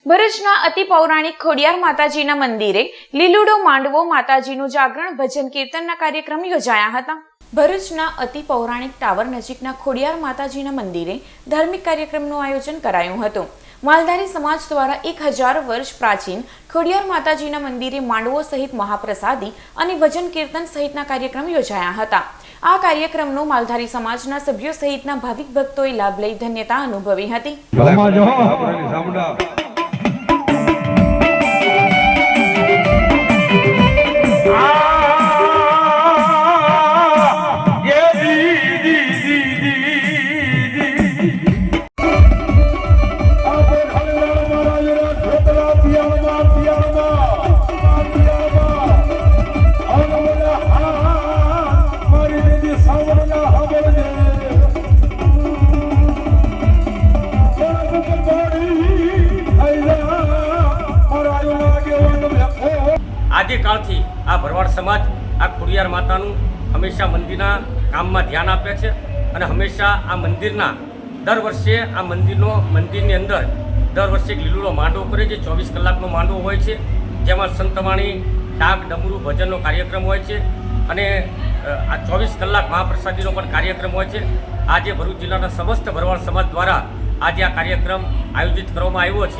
ભરૂચના અતિ પૌરાણિક ખોડિયાર માતાજીના મંદિરે લીલુડો માંડવો માતાજીનું જાગરણ ભજન કીર્તનના કાર્યક્રમ યોજાયા હતા। ભરૂચના અતિ પૌરાણિક ટાવર નજીકના ખોડિયાર માતાજીના મંદિરે ધાર્મિક કાર્યક્રમનું આયોજન કરાયું હતું। માલધારી સમાજ દ્વારા 1000 વર્ષ પ્રાચીન ખોડિયાર માતાજીના મંદિરે માંડવો સહિત મહાપ્રસાદી અને ભજન કીર્તન સહિતના કાર્યક્રમ યોજાયા હતા। આ કાર્યક્રમનો માલધારી સમાજના સભ્યો સહિતના ભાવિક ભક્તોએ લાભ લઈ ધન્યતા અનુભવી હતી। આદિકાળથી આ ભરવાડ સમાજ આ ખોડિયાર માતાનું હંમેશા મંદિરના કામમાં ધ્યાન આપે છે અને હંમેશા આ મંદિરના દર વર્ષે આ મંદિરની અંદર દર વર્ષે એક લીલુડો માંડવો કરે છે। 24 કલાકનો માંડવો હોય છે, જેમાં સંતવાણી ડાક ડમરૂ ભજનનો કાર્યક્રમ હોય છે અને આ 24 કલાક મહાપ્રસાદીનો પણ કાર્યક્રમ હોય છે। આજે ભરૂચ જિલ્લાના સમસ્ત ભરવાડ સમાજ દ્વારા આજે આ કાર્યક્રમ આયોજિત કરવામાં આવ્યો છે।